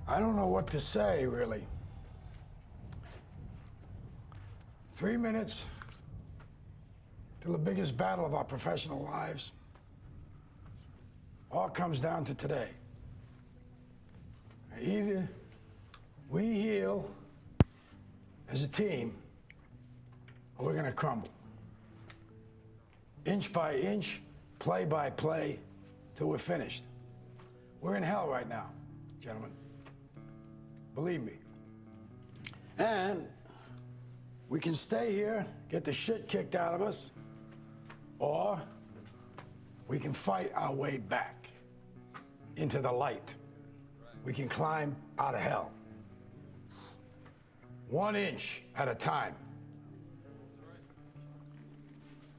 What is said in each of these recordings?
I don't know what to say, really. 3 minutes to the biggest battle of our professional lives. All comes down to today. Either we heal as a team, or we're gonna crumble. Inch by inch, play by play, till we're finished. We're in hell right now, gentlemen. Believe me. And we can stay here, get the shit kicked out of us, or we can fight our way back into the light. We can climb out of hell. 1 inch at a time.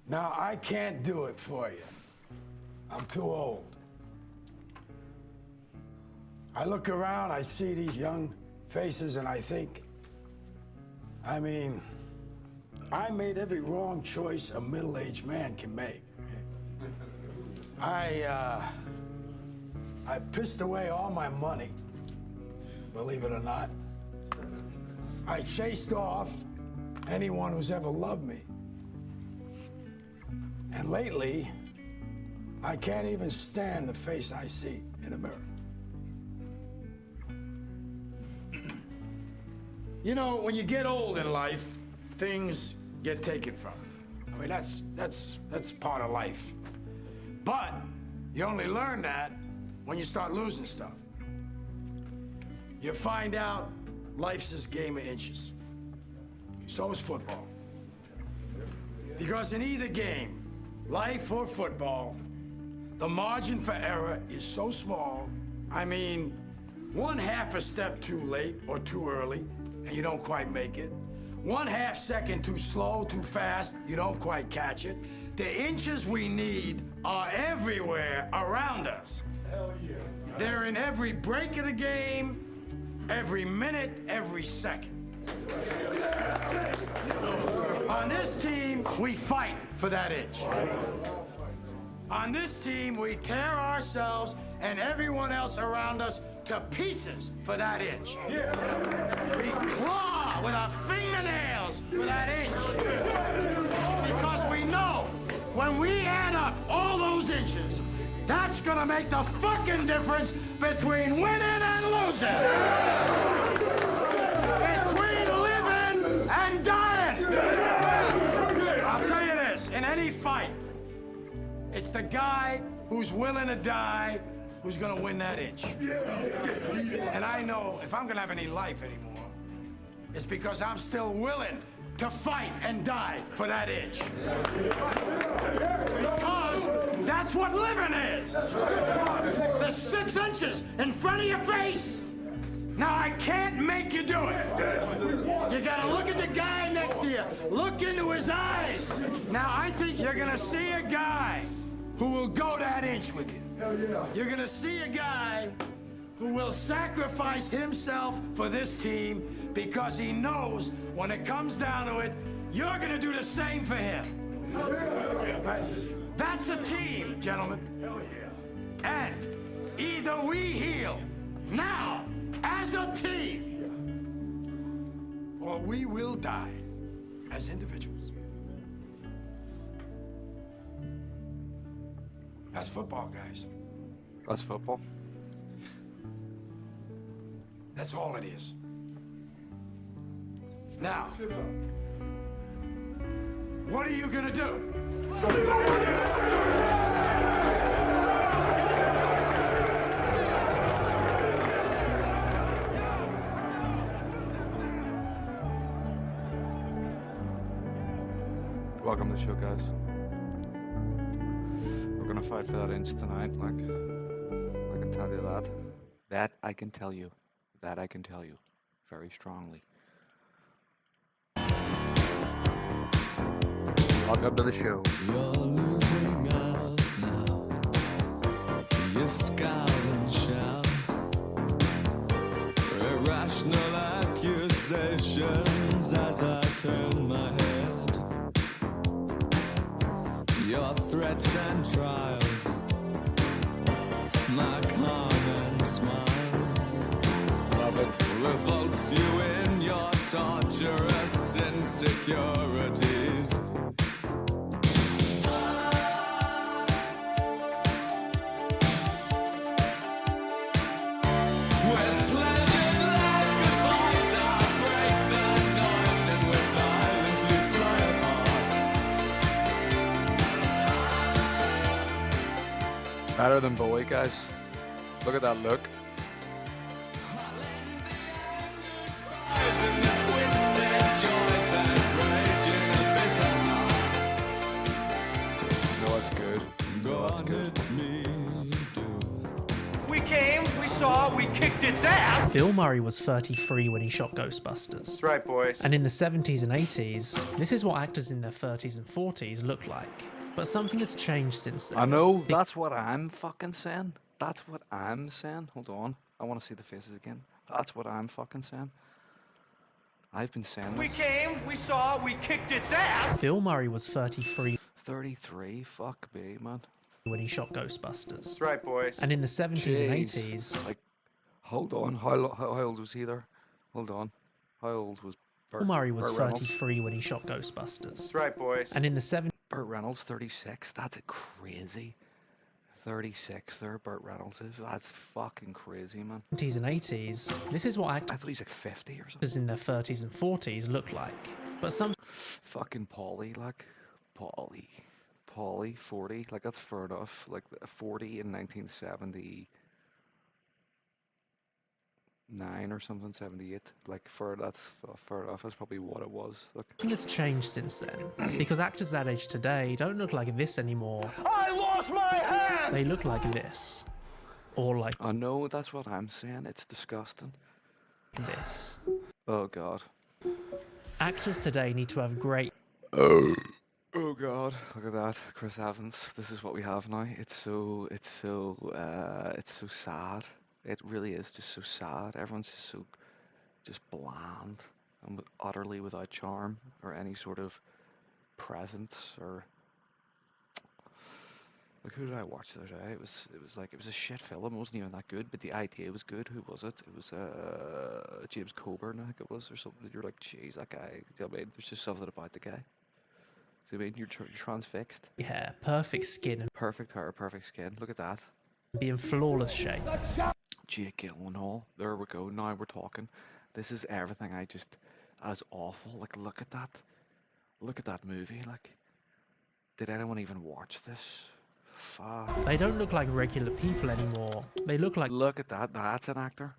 Now, I can't do it for you. I'm too old. I look around, I see these young faces, and I think, I mean, I made every wrong choice a middle-aged man can make. I pissed away all my money, believe it or not. I chased off anyone who's ever loved me. And lately, I can't even stand the face I see in the mirror. You know, when you get old in life, things get taken from you. I mean, that's part of life. But you only learn that when you start losing stuff. You find out life's this game of inches. So is football. Because in either game, life or football, the margin for error is so small. I mean, 1/2 a step too late or too early, and you don't quite make it. 1/2 second too slow, too fast, you don't quite catch it. The inches we need are everywhere around us. Hell yeah. They're in every break of the game, every minute, every second. On this team, we fight for that inch. On this team, we tear ourselves and everyone else around us to pieces for that inch. We claw with our fingernails for that inch. Because we know when we add up all those inches, that's gonna make the fucking difference between winning and losing. Between living and dying. I'll tell you this, in any fight, it's the guy who's willing to die who's gonna win that inch. And I know if I'm gonna have any life anymore, it's because I'm still willing to fight and die for that inch. Because that's what living is. The 6 inches in front of your face. Now, I can't make you do it. You gotta look at the guy next to you. Look into his eyes. Now, I think you're gonna see a guy who will go that inch with you. Hell yeah. You're gonna see a guy who will sacrifice himself for this team because he knows when it comes down to it, you're gonna do the same for him. Right? That's a team, gentlemen. Hell yeah. And either we heal now as a team, or we will die as individuals. That's football, guys. That's football. That's all it is. Now, what are you gonna do? Welcome to the show, guys. We're gonna fight for that inch tonight, like, I can tell you that. That I can tell you. That I can tell you. Very strongly. Welcome to the show. You're losing out now. You scowl and shout. Irrational accusations as I turn my head. Your threats and trials, my calm and smiles. better than Bowie, guys. Look at that look. And the twisted joys that rage in a bitter heart. No, it's good. Go No, that's on, good. hit me, do. We came, we saw, we kicked its ass. Bill Murray was 33 when he shot Ghostbusters. That's right, boys. And in the 70s and 80s, this is what actors in their 30s and 40s look like. But something has changed since then. I know, that's what I'm fucking saying. That's what I'm saying. Hold on. I want to see the faces again. That's what I'm fucking saying. I've been saying We this. came, we saw, we kicked its ass. Bill Murray was 33 33, fuck me, man. when he shot Ghostbusters. That's right, boys. And in the 70s and Jeez. 80s, Like, hold on. How old was he there? Hold on. How old was Burt? Bill Murray was Burt Reynolds? 33 when he shot Ghostbusters. That's right, boys. And in the 70s Burt Reynolds, 36. That's a crazy. 36 there, Burt Reynolds is. That's fucking crazy, man. and 80s, this is what I actors thought he's like 50 or something. in their 30s and 40s look like. But some Fucking Paulie, like. Paulie, 40. Like, that's fair enough. Like, 40 in 1979 or something, 78. Like, that's fair enough. That's probably what it was. Like, Something has changed since then, because actors that age today don't look like this anymore. I lost my hand! They look like this, or like I know, that's what I'm saying. It's disgusting. this. Oh, God. Actors today need to have great Oh God! Look at that, Chris Evans. This is what we have now. It's so sad. It really is just so sad. Everyone's just bland and utterly without charm or any sort of presence or. Like, who did I watch the other day? It was a shit film. It wasn't even that good, but the idea was good. Who was it? It was James Coburn, I think it was, or something. You're like, jeez, that guy. You know what I mean? There's just something about the guy. So I mean, you're transfixed. hair, perfect skin, and Perfect hair, perfect skin. Look at that. be in flawless shape. Jake Gyllenhaal. There we go. Now we're talking. This is everything. That is awful. Like, look at that. Look at that movie. Like, did anyone even watch this? Fuck. They don't look like regular people anymore. They look like Look at that. That's an actor.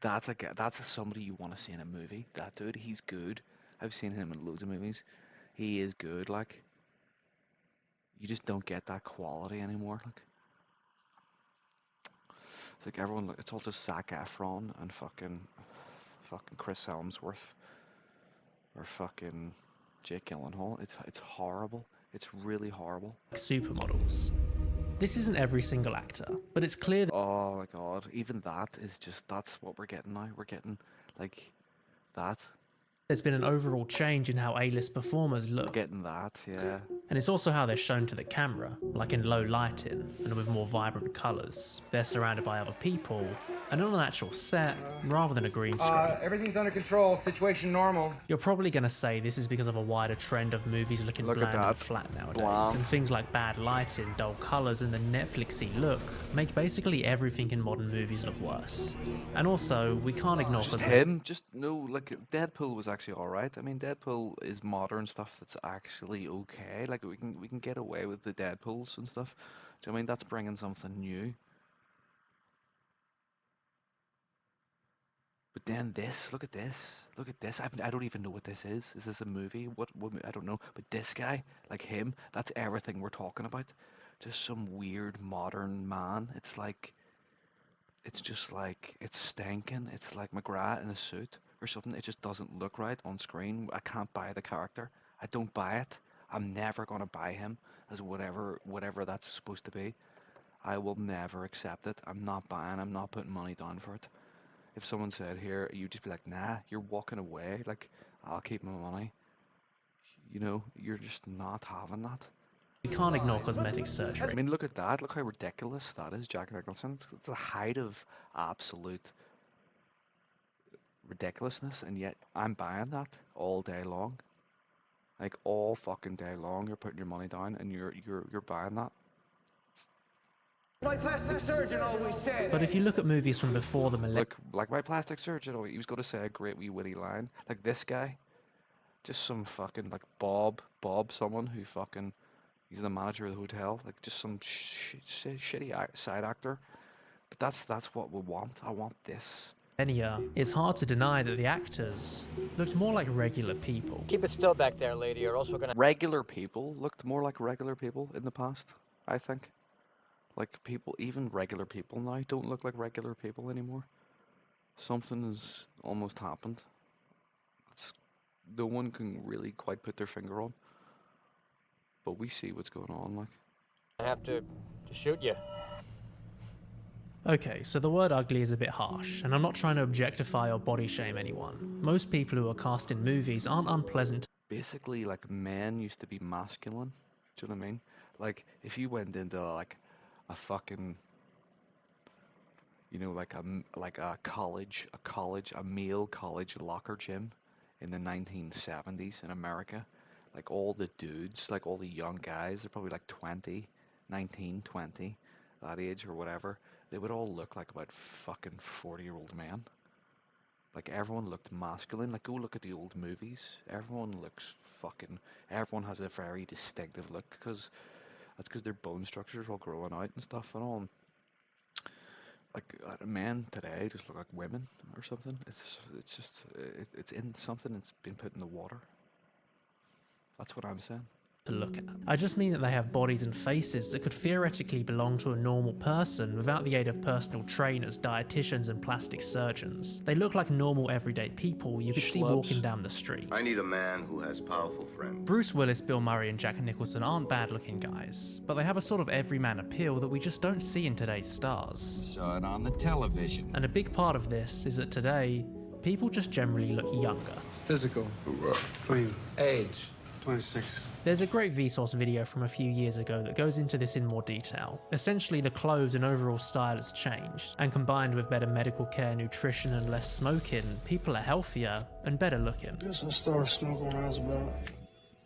That's somebody you want to see in a movie. That dude, he's good. I've seen him in loads of movies. He is good. Like, you just don't get that quality anymore. Like, it's like everyone. It's also Zac Efron and fucking Chris Helmsworth or fucking Jake Gyllenhaal. It's horrible. It's really horrible. supermodels. This isn't every single actor, but it's clear that Oh my god. Even that is just, that's what we're getting now. We're getting like that. there's been an overall change in how A-list performers look. Getting that, yeah. And it's also how they're shown to the camera, like in low lighting and with more vibrant colours. They're surrounded by other people and on an actual set rather than a green screen. Everything's under control. Situation normal. You're probably going to say this is because of a wider trend of movies looking Look at bland and that. flat nowadays. Bland. And things like bad lighting, dull colours and the Netflixy look make basically everything in modern movies look worse. And also, we can't ignore Just cosmetics. him. Just no. Like, Deadpool was actually all right. I mean, Deadpool is modern stuff that's actually okay. Like, we can get away with the Deadpools and stuff. Do you know what I mean, that's bringing something new? But then this, look at this, look at this. I don't even know what this is. Is this a movie? What I don't know. But this guy, like him, that's everything we're talking about. Just some weird modern man. It's just like, it's stinking. It's like McGrath in a suit or something. It just doesn't look right on screen. I can't buy the character. I don't buy it. I'm never gonna buy him as whatever that's supposed to be. I will never accept it. I'm not buying. I'm not putting money down for it. If someone said here, you'd just be like, nah, you're walking away. Like, I'll keep my money. You know, you're just not having that. We can't ignore cosmetic surgery. I mean, look at that. Look how ridiculous that is, Jack Nicholson. It's the height of absolute ridiculousness, and yet I'm buying that all day long. Like, all fucking day long, you're putting your money down, and you're buying that. My plastic surgeon always said. But if you look at movies from before the millennium, Like my plastic surgeon, he was going to say a great wee witty line. Like this guy, just some fucking like Bob, someone who fucking He's the manager of the hotel, like just some shitty side actor. But that's what we want. I want this. Millennia, it's hard to deny that the actors looked more like regular people. Keep it still back there, lady, or else we're gonna... Regular people looked more like regular people in the past, I think. Like people, even regular people now don't look like regular people anymore. Something has almost happened. It's, no one can really quite put their finger on. But we see what's going on, like. I have to shoot you. Okay, so the word ugly is a bit harsh, and I'm not trying to objectify or body shame anyone. Most people who are cast in movies aren't unpleasant. Basically, like, men used to be masculine. Do you know what I mean? Like, if you went into, like, a fucking, you know, like a male college locker gym in the 1970s in America, like, all the dudes, like, all the young guys, they're probably like 20, 19, 20, that age or whatever, they would all look like about fucking 40-year-old men. Like, everyone looked masculine. Like, go look at the old movies. Everyone has a very distinctive look, because that's because their bone structures are all growing out and stuff and all. Like, men today just look like women or something. It's in something that's been put in the water. That's what I'm saying. To look at. I just mean that they have bodies and faces that could theoretically belong to a normal person without the aid of personal trainers, dietitians and plastic surgeons. They look like normal everyday people you could see walking down the street. I need a man who has powerful friends. Bruce Willis, Bill Murray and Jack Nicholson aren't bad looking guys, but they have a sort of everyman appeal that we just don't see in today's stars. Saw it on the television. And a big part of this is that today, people just generally look younger. Physical. Clean. Age. 26. There's a great Vsauce video from a few years ago that goes into this in more detail. Essentially, the clothes and overall style has changed, and combined with better medical care, nutrition and less smoking, people are healthier and better looking. I guess I started smoking when I was about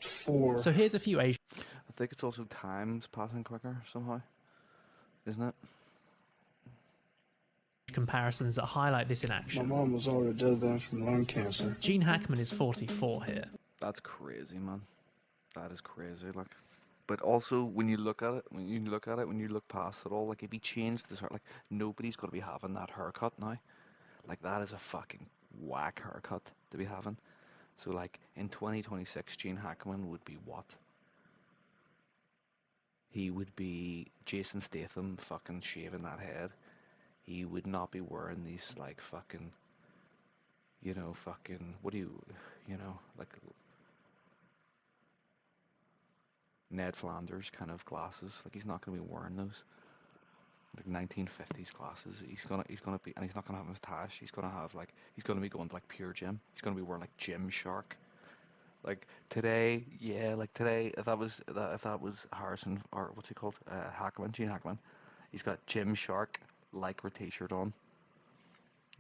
4. So here's a few Asian I think it's also time's passing quicker somehow, isn't it? comparisons that highlight this in My action. mom was already dead then from lung cancer. Gene Hackman is 44 here. That's crazy, man. That is crazy, like. But also, when you look at it, when you look past it all, like, if he changed this hair, like, nobody's going to be having that haircut now. Like, that is a fucking whack haircut to be having. So, like, in 2026, Gene Hackman would be what? He would be Jason Statham fucking shaving that head. He would not be wearing these, like, fucking, you know, fucking, what do you know, like, Ned Flanders kind of glasses. Like, he's not going to be wearing those, like, 1950s glasses. He's gonna be, and he's not gonna have his tash. He's gonna have, like, he's gonna be going to, like, Pure Gym. He's gonna be wearing, like, Gymshark. Like, today, yeah, like, today, if that was Harrison, or what's he called, Hackman, Gene Hackman, he's got Gymshark lycra t-shirt on.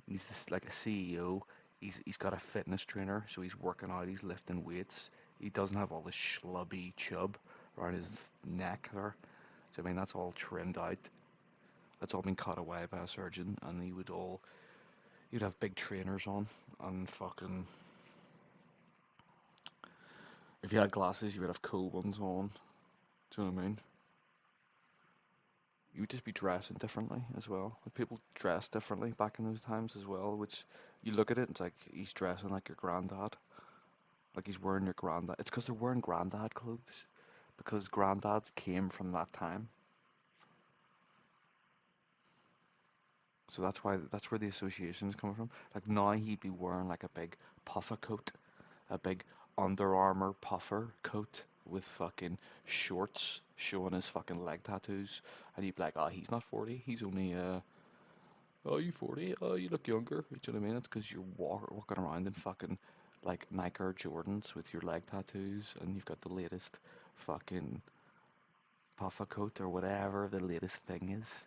He's just like a CEO. He's got a fitness trainer, so he's working out. He's lifting weights. He doesn't have all this schlubby chub around his neck there. So I mean, that's all trimmed out. That's all been cut away by a surgeon, and you'd have big trainers on, and fucking. If you had glasses, you would have cool ones on. Do you know what I mean? You would just be dressing differently as well. Like, people dress differently back in those times as well, which you look at it, it's like he's dressing like your granddad. Like, he's wearing your granddad. It's because they're wearing granddad clothes. Because granddads came from that time. So that's where the association is coming from. Like, now he'd be wearing like a big puffer coat, a big Under Armour puffer coat with fucking shorts showing his fucking leg tattoos, and you'd be like, oh, he's not 40, he's only oh, you 40? Oh, you look younger. Do you know what I mean? It's because you're walking around in fucking like Nike or Jordans with your leg tattoos, and you've got the latest fucking puffer coat or whatever the latest thing is.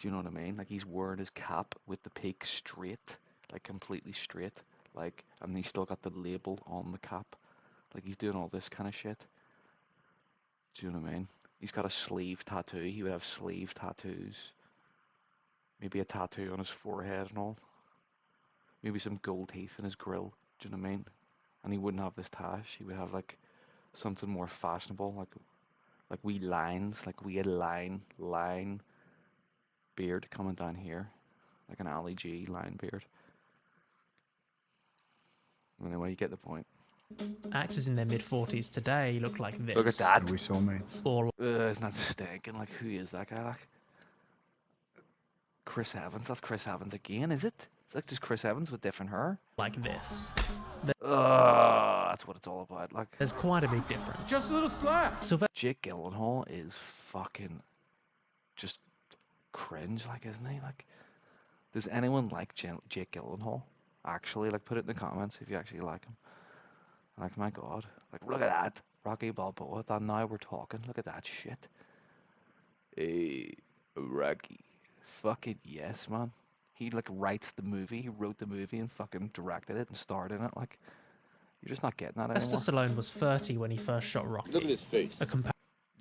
Do you know what I mean? Like, he's wearing his cap with the peak straight, like completely straight, like, and he's still got the label on the cap. Like, he's doing all this kind of shit. Do you know what I mean? He's got a sleeve tattoo. He would have sleeve tattoos. Maybe a tattoo on his forehead and all. Maybe some gold teeth in his grill. Do you know what I mean? And he wouldn't have this tash. He would have, like, something more fashionable, like wee lines, like we had line beard coming down here, like an Ali G line beard. Anyway, you get the point. Actors in their mid-40s today look like this. Look at that. Are we soulmates? Or Isn't that stinking? Like, who is that guy? Like, Chris Evans. That's Chris Evans again, is it? It's like just Chris Evans with different hair. like this. That's what it's all about. Like, There's quite a big difference. Just a little slap. Jake Gyllenhaal is fucking just cringe, like, isn't he? Like, does anyone like Jake Gyllenhaal? Actually, like, put it in the comments if you actually like him. Like, my God, like, look at that, Rocky Balboa. That now we're talking. Look at that shit. Hey, Rocky, fucking yes, man. He like writes the movie. He wrote the movie and fucking directed it and starred in it. Like, you're just not getting that anymore. Sylvester Stallone was 30 when he first shot Rocky. Look at his face. A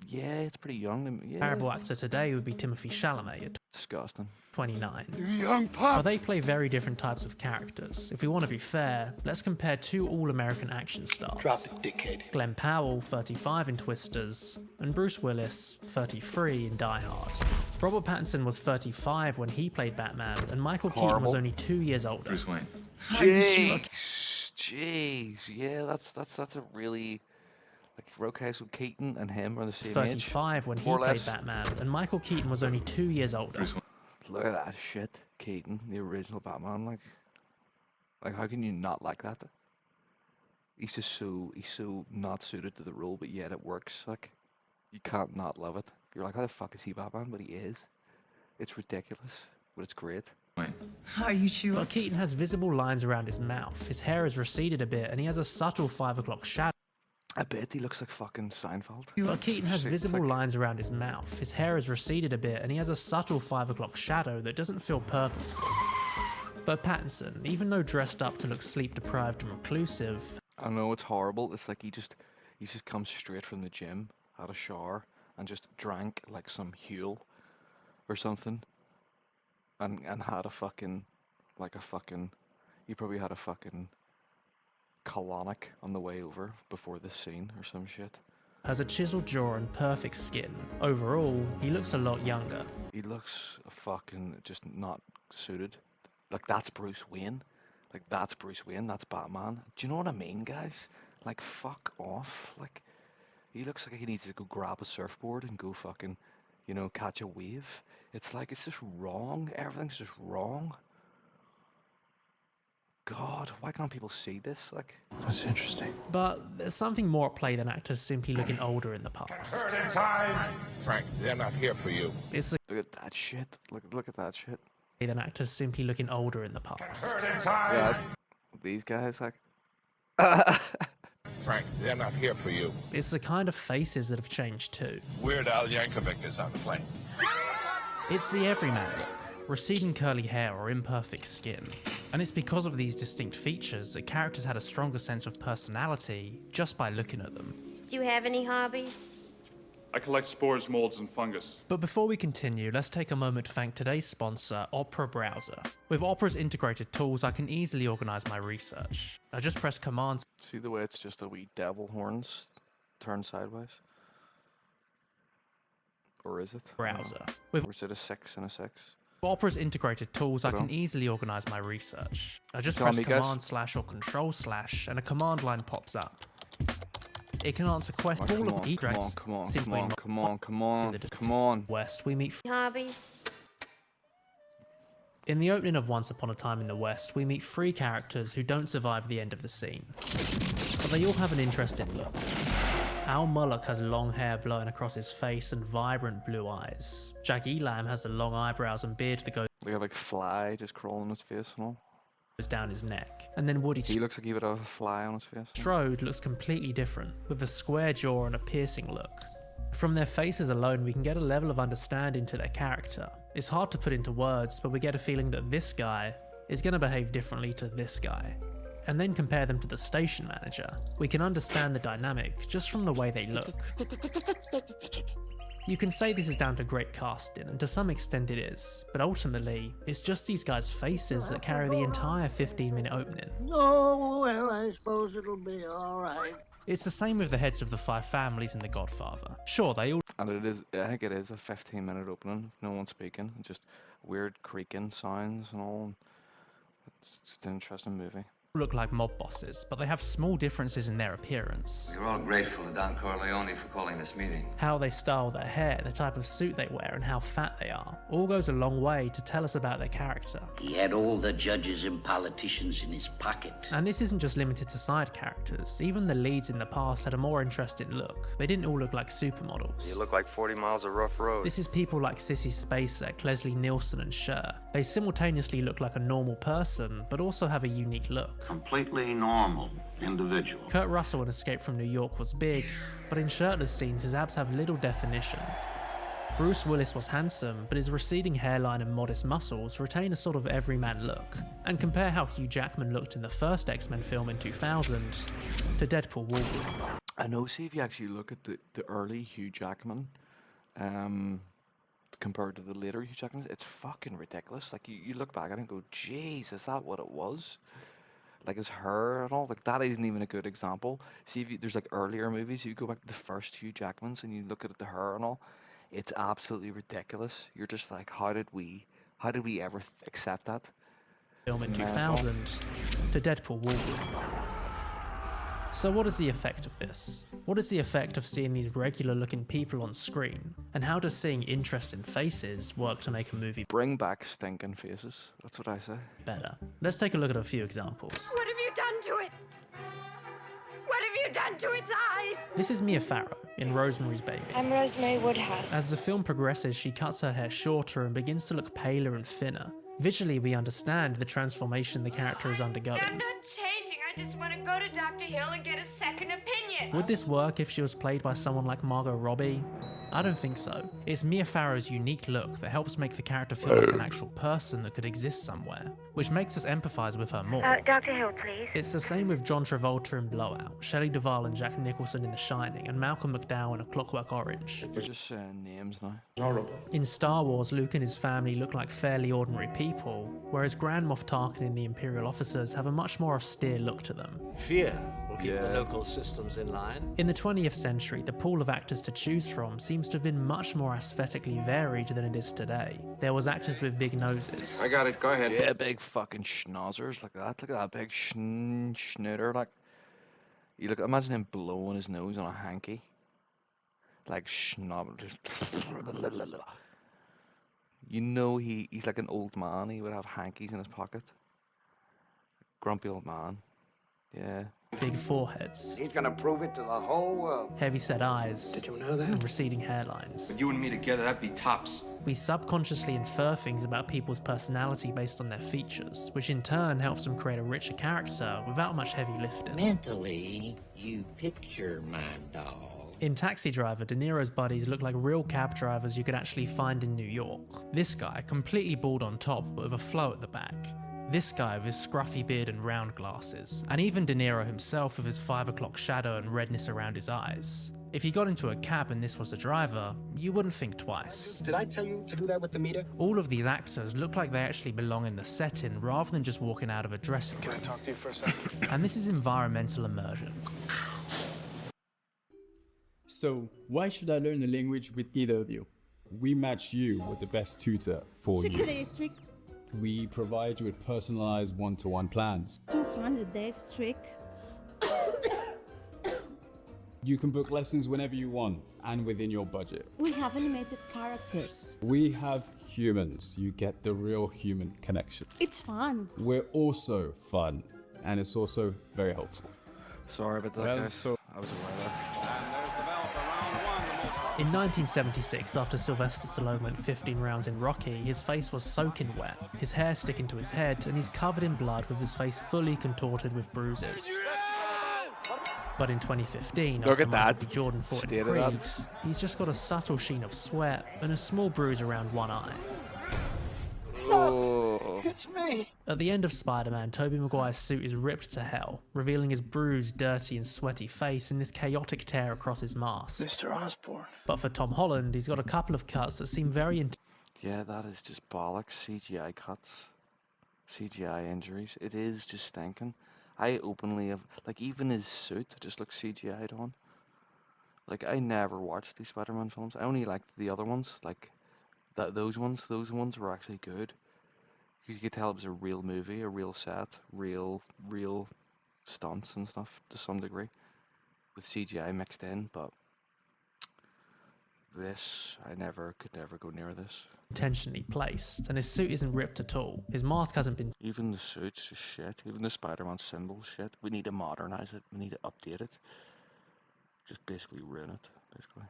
Yeah, it's pretty young. Yeah. comparable actor today would be Timothée Chalamet at Disgusting. 29. Young While they play very different types of characters, if we want to be fair, let's compare two all-American action stars. dickhead. Glenn Powell, 35 in Twisters, and Bruce Willis, 33 in Die Hard. Robert Pattinson was 35 when he played Batman, and Michael Keaton was only 2 years older. Bruce Wayne. Jeez. Yeah, that's a really, like, Roadhouse with Keaton and him are the same age. 35 when he more or played less. Batman, and Michael Keaton was only 2 years older. Look at that shit, Keaton, the original Batman. Like how can you not like that? He's so not suited to the role, but yet it works. Like, you can't not love it. You're like, how the fuck is he Batman? But he is. It's ridiculous, but it's great. Are you sure? But Keaton has visible lines around his mouth, his hair has receded a bit, and he has a subtle 5 o'clock shadow. I bet he looks like fucking Seinfeld. But Keaton has Sick, visible like- lines around his mouth, his hair has receded a bit, and he has a subtle 5 o'clock shadow that doesn't feel purposeful. But Pattinson, even though dressed up to look sleep-deprived and reclusive, I know it's horrible. It's like he just comes straight from the gym, had a shower, and just drank like some Huel or something, and had a fucking, he probably had a fucking colonic on the way over before this scene or some shit. has a chiseled jaw and perfect skin. Overall, he looks a lot younger. He looks fucking just not suited. Like, that's Bruce Wayne. Like, that's Bruce Wayne. That's Batman. Do you know what I mean, guys? Like, fuck off. Like, he looks like he needs to go grab a surfboard and go fucking, catch a wave. It's like, it's just wrong. Everything's just wrong. God, why can't people see this? Like, That's interesting. But there's something more at play than actors simply looking older in the past. Frank, they're not here for you. It's the look at that shit. Look at that shit. than actors simply looking older in the past. Yeah, these guys, like, Frank, they're not here for you. It's the kind of faces that have changed too. Weird Al Yankovic is on the plane. It's the everyman look, receding curly hair or imperfect skin. And it's because of these distinct features that characters had a stronger sense of personality just by looking at them. Do you have any hobbies? I collect spores, molds, and fungus. But before we continue, let's take a moment to thank today's sponsor, Opera Browser. With Opera's integrated tools, I can easily organize my research. I just press commands. see the way it's just a wee devil horns turned sideways? Or is it? Browser. With Or is it a 6 and a 6? Opera's integrated tools, I Hold can on. easily organize my research. I just Tell press me, guys. command/ or control/ and a command line pops up. It can answer questions. Come All on, of the come on, eDrex come on, simply come on, not come on, come on, with it. come on. West, we meet. Hobbies? In the opening of Once Upon a Time in the West, we meet 3 characters who don't survive the end of the scene. But they all have an interesting look. Al Mullock has long hair blowing across his face and vibrant blue eyes. Jack Elam has the long eyebrows and beard that goes They got like fly just crawling on his face and all. down his neck. And then Woody He looks like he would have a fly on his face. Strode looks completely different, with a square jaw and a piercing look. From their faces alone, we can get a level of understanding to their character. It's hard to put into words, but we get a feeling that this guy is going to behave differently to this guy. And then compare them to the station manager. We can understand the dynamic just from the way they look. You can say this is down to great casting, and to some extent it is, but ultimately, it's just these guys' faces that carry the entire 15-minute opening. Oh, well, I suppose it'll be all right. It's the same with the heads of the 5 families in The Godfather. Sure, they all And I think it is a 15-minute opening, no one speaking, just weird creaking sounds and all. It's an interesting movie. look like mob bosses, but they have small differences in their appearance. We're all grateful to Don Corleone for calling this meeting. How they style their hair, the type of suit they wear, and how fat they are, all goes a long way to tell us about their character. He had all the judges and politicians in his pocket. And this isn't just limited to side characters, even the leads in the past had a more interesting look. They didn't all look like supermodels. You look like 40 miles of rough road. This is people like Sissy Spacek, Leslie Nielsen and Cher. They simultaneously look like a normal person, but also have a unique look. Completely normal individual. Kurt Russell in Escape from New York was big, but in shirtless scenes his abs have little definition. Bruce Willis was handsome, but his receding hairline and modest muscles retain a sort of everyman look. And compare how Hugh Jackman looked in the first X-Men film in 2000 to Deadpool Wolverine. I know, see if you actually look at the early Hugh Jackman, compared to the later Hugh Jackman, it's fucking ridiculous. Like, you look back at it and go, jeez, is that what it was? Like his hair and all, like that isn't even a good example. See if there's like earlier movies, you go back to the first Hugh Jackmans and you look at the hair and all, it's absolutely ridiculous. You're just like, how did we ever accept that? Film in 2000 to Deadpool Wolverine. So what is the effect of this? What is the effect of seeing these regular looking people on screen? And how does seeing interesting faces work to make a movie bring back stinking faces? That's what I say. Better. Let's take a look at a few examples. What have you done to it? What have you done to its eyes? This is Mia Farrow in Rosemary's Baby. I'm Rosemary Woodhouse. As the film progresses, she cuts her hair shorter and begins to look paler and thinner. Visually, we understand the transformation the character is undergoing. I'm not changing. I just want to go to Dr. Hill and get a second opinion. Would this work if she was played by someone like Margot Robbie? I don't think so. It's Mia Farrow's unique look that helps make the character feel like an actual person that could exist somewhere, which makes us empathize with her more. Dr. Hill, please. It's the same with John Travolta in Blowout, Shelley Duvall and Jack Nicholson in The Shining, and Malcolm McDowell in A Clockwork Orange. You're just saying names now. Horrible. In Star Wars, Luke and his family look like fairly ordinary people, whereas Grand Moff Tarkin and the Imperial officers have a much more austere look to them. Fear will keep the local systems in line. In the 20th century, the pool of actors to choose from seems to have been much more aesthetically varied than it is today. There was actors with big noses. I got it, go ahead. Yeah, big fucking schnozzers like that. Look at that big schnooter. Like, you look, imagine him blowing his nose on a hanky. Like schnob. You know he's like an old man. He would have hankies in his pocket. Grumpy old man. Yeah. Big foreheads. He's gonna prove it to the whole world. Heavy-set eyes. Did you know that? And receding hairlines. But you and me together, that'd be tops. We subconsciously infer things about people's personality based on their features, which in turn helps them create a richer character without much heavy lifting. Mentally, you picture my dog. In Taxi Driver, De Niro's buddies look like real cab drivers you could actually find in New York. This guy, completely bald on top but with a flow at the back. This guy with his scruffy beard and round glasses. And even De Niro himself with his 5 o'clock shadow and redness around his eyes. If you got into a cab and this was the driver, you wouldn't think twice. Did I tell you to do that with the meter? All of these actors look like they actually belong in the setting rather than just walking out of a dressing room. Can I talk to you for a second? And this is environmental immersion. So, why should I learn a language with either of you? We match you with the best tutor for you. days trick. We provide you with personalized one-to-one plans. 200 days trick. You can book lessons whenever you want and within your budget. We have animated characters. We have humans. You get the real human connection. It's fun. We're also fun, and it's also very helpful. Sorry about that, guys. I was aware of that. In 1976, after Sylvester Stallone went 15 rounds in Rocky, his face was soaking wet, his hair sticking to his head, and he's covered in blood with his face fully contorted with bruises. But in 2015, Look after at that. Michael B. Jordan fought in Creed, he's just got a subtle sheen of sweat and a small bruise around one eye. Oh. It's me. At the end of Spider-Man, Tobey Maguire's suit is ripped to hell, revealing his bruised, dirty and sweaty face and this chaotic tear across his mask. Mr. Osborn. But for Tom Holland, he's got a couple of cuts that seem very Yeah, that is just bollocks. CGI cuts. CGI injuries. It is just stinking. I openly have, like, even his suit just looks CGI'd on. Like, I never watched these Spider-Man films. I only liked the other ones, like, those ones were actually good. You could tell it was a real movie, a real set, real stunts and stuff to some degree, with CGI mixed in, but this, I could never go near this. Intentionally placed, and his suit isn't ripped at all. His mask hasn't been Even the suits is shit. Even the Spider-Man symbol shit. We need to modernize it. We need to update it. Just basically ruin it, basically.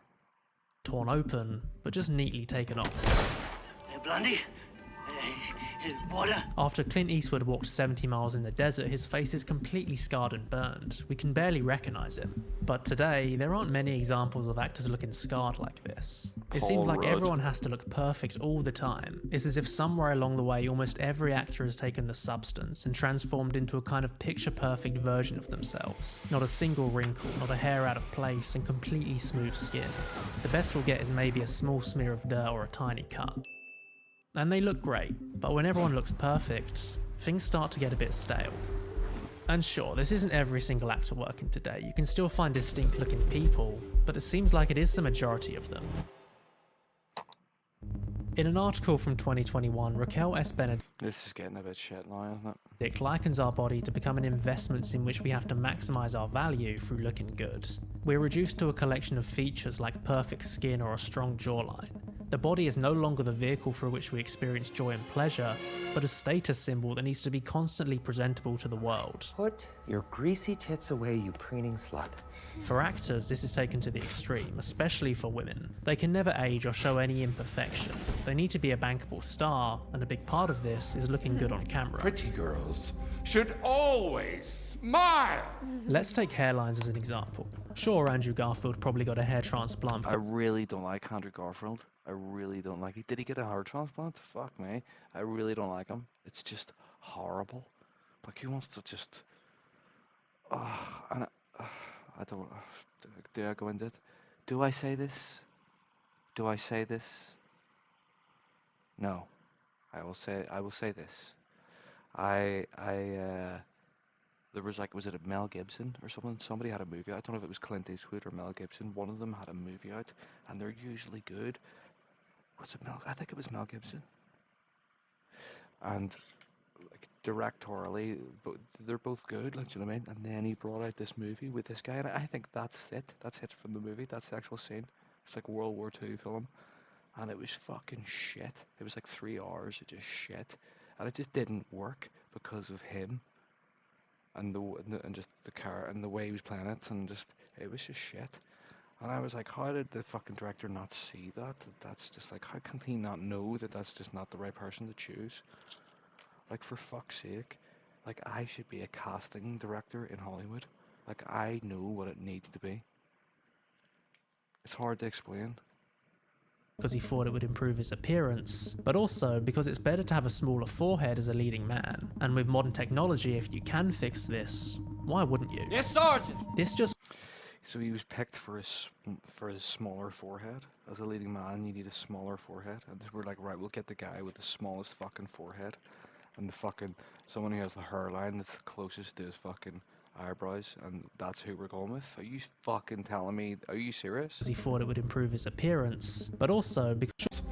torn open, but just neatly taken off. Hey, Blondie? Water? After Clint Eastwood walked 70 miles in the desert, his face is completely scarred and burned. We can barely recognize him. But today, there aren't many examples of actors looking scarred like this. It seems like everyone has to look perfect all the time. It's as if somewhere along the way, almost every actor has taken the substance and transformed into a kind of picture-perfect version of themselves. Not a single wrinkle, not a hair out of place, and completely smooth skin. The best we'll get is maybe a small smear of dirt or a tiny cut. And they look great, but when everyone looks perfect, things start to get a bit stale. And sure, this isn't every single actor working today. You can still find distinct looking people, but it seems like it is the majority of them. In an article from 2021, Raquel S. Benedict This is getting a bit shit now, isn't it? likens our body to becoming investments in which we have to maximize our value through looking good. We're reduced to a collection of features like perfect skin or a strong jawline. The body is no longer the vehicle through which we experience joy and pleasure, but a status symbol that needs to be constantly presentable to the world. Put your greasy tits away, you preening slut. For actors, this is taken to the extreme, especially for women. They can never age or show any imperfection. They need to be a bankable star, and a big part of this is looking good on camera. Pretty girls should always smile. Let's take hairlines as an example. Sure, Andrew Garfield probably got a hair transplant. I really don't like Andrew Garfield. I really don't like it. Did he get a hair transplant? Fuck me. I really don't like him. It's just horrible. Like, he wants to just... I don't... Do I go into it? Do I say this? Do I say this? No. I will say this. There was like, was it a Mel Gibson or something? Somebody had a movie out. I don't know if it was Clint Eastwood or Mel Gibson. One of them had a movie out, and they're usually good. Was it Mel? I think it was Mel Gibson. And like, directorially, but they're both good. Like, do you know what I mean? And then he brought out this movie with this guy, and I think that's it. That's it from the movie. That's the actual scene. It's like a World War II film, and it was fucking shit. It was like 3 hours of just shit, and it just didn't work because of him. And just the car and the way he was playing it, and just it was just shit. And I was like, how did the fucking director not see that? That's just like, how can he not know that that's just not the right person to choose? Like, for fuck's sake, like, I should be a casting director in Hollywood. Like, I know what it needs to be. It's hard to explain. Because he thought it would improve his appearance, but also because it's better to have a smaller forehead as a leading man. And with modern technology, if you can fix this, why wouldn't you? Yes, Sergeant! This just... So he was picked for his smaller forehead. As a leading man, you need a smaller forehead. And we're like, right, we'll get the guy with the smallest fucking forehead. And the fucking, someone who has the hairline that's closest to his fucking eyebrows, and that's who we're going with. Are you fucking telling me? Are you serious? He thought it would improve his appearance, but also because...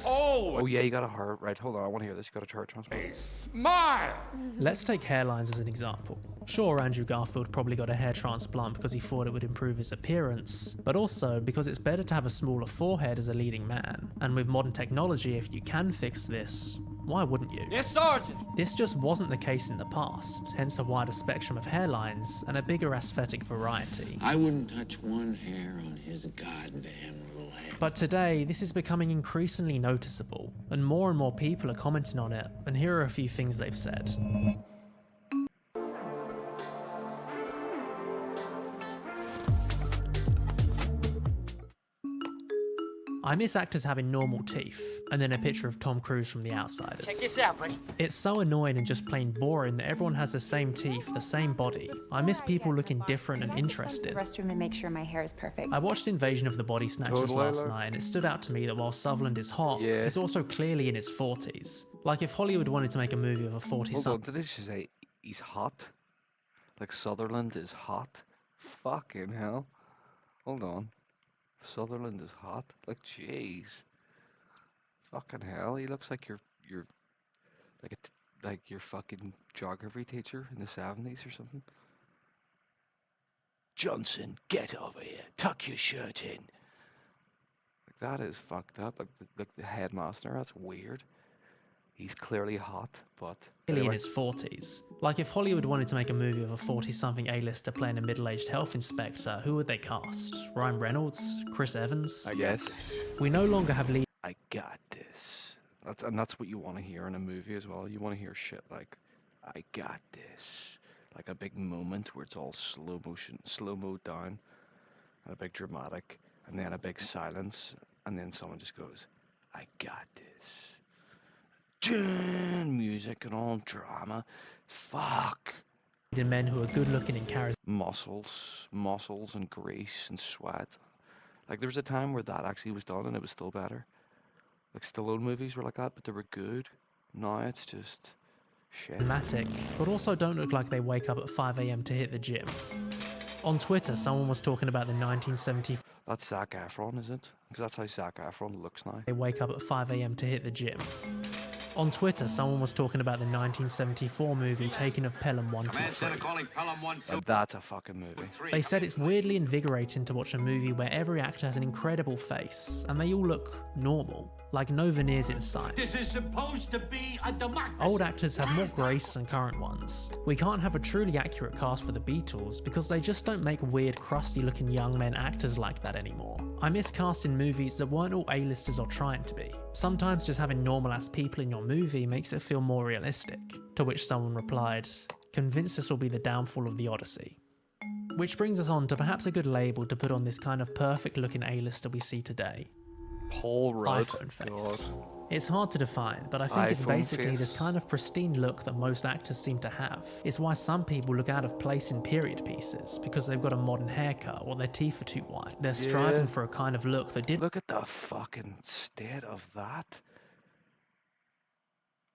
Oh yeah, you got a hair. Right, hold on, I want to hear this. You got a hair transplant. Smile! Let's take hairlines as an example. Sure, Andrew Garfield probably got a hair transplant because he thought it would improve his appearance, but also because it's better to have a smaller forehead as a leading man. And with modern technology, if you can fix this, why wouldn't you? Yes, Sergeant! This just wasn't the case in the past, hence a wider spectrum of hairlines and a bigger aesthetic variety. I wouldn't touch one hair on his goddamn little head. But today, this is becoming increasingly noticeable, and more people are commenting on it, and here are a few things they've said. I miss actors having normal teeth, and then a picture of Tom Cruise from The Outsiders. Check this out, buddy. It's so annoying and just plain boring that everyone has the same teeth, the same body. I miss people looking different and interested. Restroom and make sure my hair is perfect. I watched Invasion of the Body Snatchers last night, and it stood out to me that while Sutherland is hot, he's also clearly in his 40s. Like, if Hollywood wanted to make a movie of a 40-something... Hold on, did you say he's hot? Like Sutherland is hot. Fucking hell. Hold on. Sutherland is hot. Like, jeez. Fucking hell. He looks like you're like like your fucking geography teacher in the 70s or something. Johnson, get over here. Tuck your shirt in. Like, that is fucked up. Like the headmaster. That's weird. He's clearly hot, but in anyway. his 40s. Like, if Hollywood wanted to make a movie of a 40-something A-lister playing a middle-aged health inspector, who would they cast? Ryan Reynolds? Chris Evans? I guess. We no longer have lead. I got this. That's what you want to hear in a movie as well. You want to hear shit like, I got this. Like a big moment where it's all slow motion, slow-mo down, and a big dramatic, and then a big silence, and then someone just goes, I got this. Music and all drama. Fuck. Men who are good-looking and charismatic. Muscles and grace and sweat. Like, there was a time where that actually was done and it was still better. Like, Stallone movies were like that, but they were good. Now it's just shit. But also don't look like they wake up at 5 a.m. to hit the gym. On Twitter, someone was talking about the 1974. That's Zac Efron, is it? Because that's how Zac Efron looks now. They wake up at 5 a.m. to hit the gym. On Twitter, someone was talking about the 1974 movie Taken of Pelham 1, 2, 3. That's a fucking movie. They said it's weirdly invigorating to watch a movie where every actor has an incredible face, and they all look normal, like no veneers in sight. This is supposed to be a democracy. Old actors have more grace than current ones. We can't have a truly accurate cast for the Beatles because they just don't make weird, crusty-looking young men actors like that anymore. I miss casting movies that weren't all A-listers or trying to be. Sometimes just having normal-ass people in your movie makes it feel more realistic. To which someone replied, convinced this will be the downfall of the Odyssey. Which brings us on to perhaps a good label to put on this kind of perfect-looking A-lister we see today. Paul Rudd. iPhone face. It's hard to define, but I think it's basically this kind of pristine look that most actors seem to have. It's why some people look out of place in period pieces, because they've got a modern haircut or their teeth are too white. They're striving for a kind of look that didn't— Look at the fucking state of that.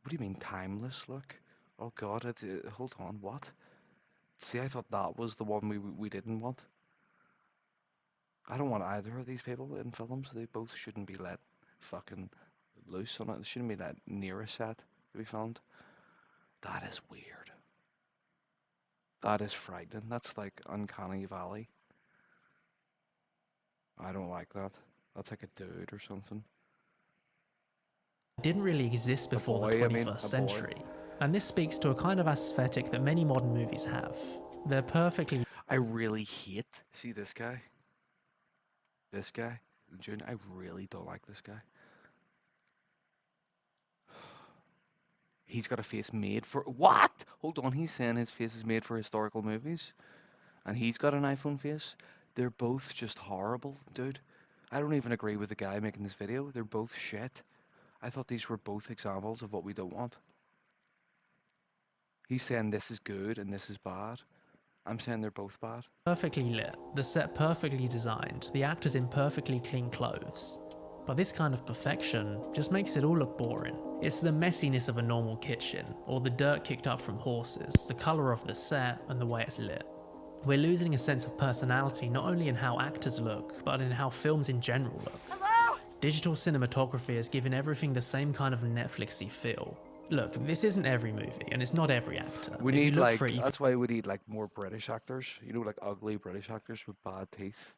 What do you mean timeless look? Oh god, hold on, what? See, I thought that was the one we didn't want. I don't want either of these people in films. They both shouldn't be let fucking loose on it. They shouldn't be let near a set to be filmed. That is weird. That is frightening. That's like Uncanny Valley. I don't like that. That's like a dude or something. didn't really exist before the 21st century. And this speaks to a kind of aesthetic that many modern movies have. They're perfectly— I really hate— see this guy? This guy? June, I really don't like this guy. He's got a face made for— what? Hold on, he's saying his face is made for historical movies? And he's got an iPhone face? They're both just horrible, dude. I don't even agree with the guy making this video. They're both shit. I thought these were both examples of what we don't want. He's saying this is good and this is bad. I'm saying they're both bad. Perfectly lit, the set perfectly designed, the actors in perfectly clean clothes. But this kind of perfection just makes it all look boring. It's the messiness of a normal kitchen, or the dirt kicked up from horses, the colour of the set, and the way it's lit. We're losing a sense of personality not only in how actors look, but in how films in general look. Hello? Digital cinematography has given everything the same kind of Netflixy feel. Look, this isn't every movie, and it's not every actor. We need like— that's why we need like more British actors. You know, like ugly British actors with bad teeth.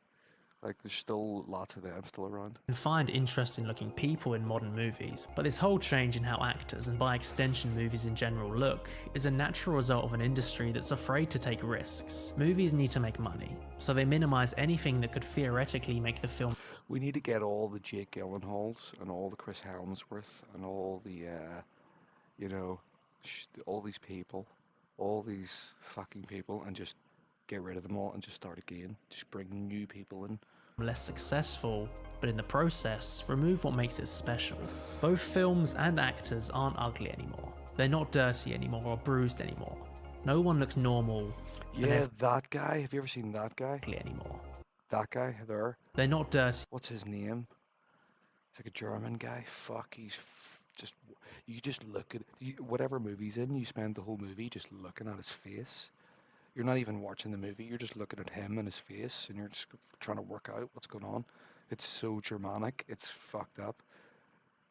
Like there's still lots of them still around. You can find interesting looking people in modern movies, but this whole change in how actors, and by extension movies in general, look, is a natural result of an industry that's afraid to take risks. Movies need to make money, so they minimize anything that could theoretically make the film— we need to get all the Jake Gyllenhaals and all the Chris Hemsworth and all the you know, all these people, all these fucking people, and just get rid of them all and just start again. Just bring new people in. less successful, but in the process, remove what makes it special. Both films and actors aren't ugly anymore. They're not dirty anymore or bruised anymore. No one looks normal. Yeah, that guy. Have you ever seen that guy? Anymore. That guy there. They're not dirty. What's his name? It's like a German guy. Fuck, he's just— you just look at whatever movie he's in, you spend the whole movie just looking at his face. You're not even watching the movie. You're just looking at him and his face, and you're just trying to work out what's going on. It's so Germanic. It's fucked up.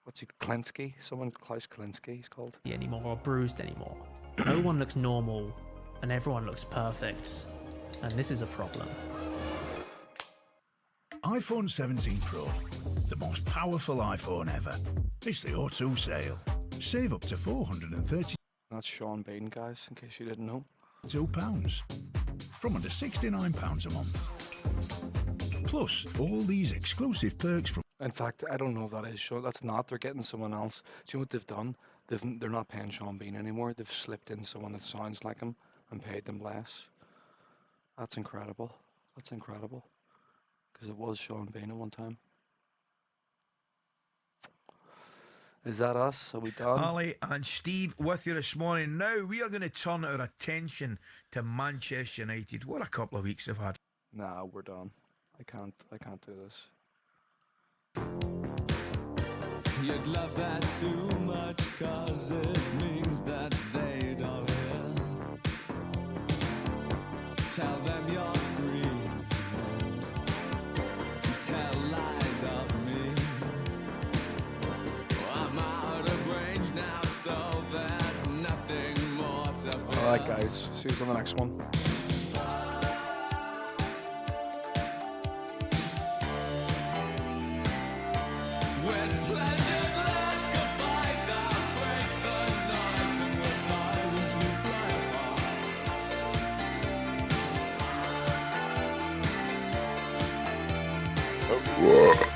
What's he? Klinsky? Klaus Klinsky, he's called. Anymore or bruised anymore. No one looks normal, and everyone looks perfect. And this is a problem. iPhone 17 Pro, the most powerful iPhone ever. It's the O2 sale. Save up to £432 That's Sean Bean, guys, in case you didn't know. from under £69 a month. Plus, all these exclusive perks from... In fact, I don't know if that is Sean. That's not. They're getting someone else. Do you know what they've done? They're not paying Sean Bean anymore. They've slipped in someone that sounds like him and paid them less. That's incredible. That's incredible. Because it was Sean Bean at one time. Is that us? Are we done? Ali and Steve with you this morning. Now we are going to turn our attention to Manchester United. What a couple of weeks they've had. Nah, we're done. I can't do this. You'd love that too much, cause it means that they don't hear. Tell them you're free. Tell lies of me. I'm out of range now, so there's nothing more to fear. Alright guys, see you on the next one. With pleasure glass goodbyes, I'll break the noise and we'll silently fly apart.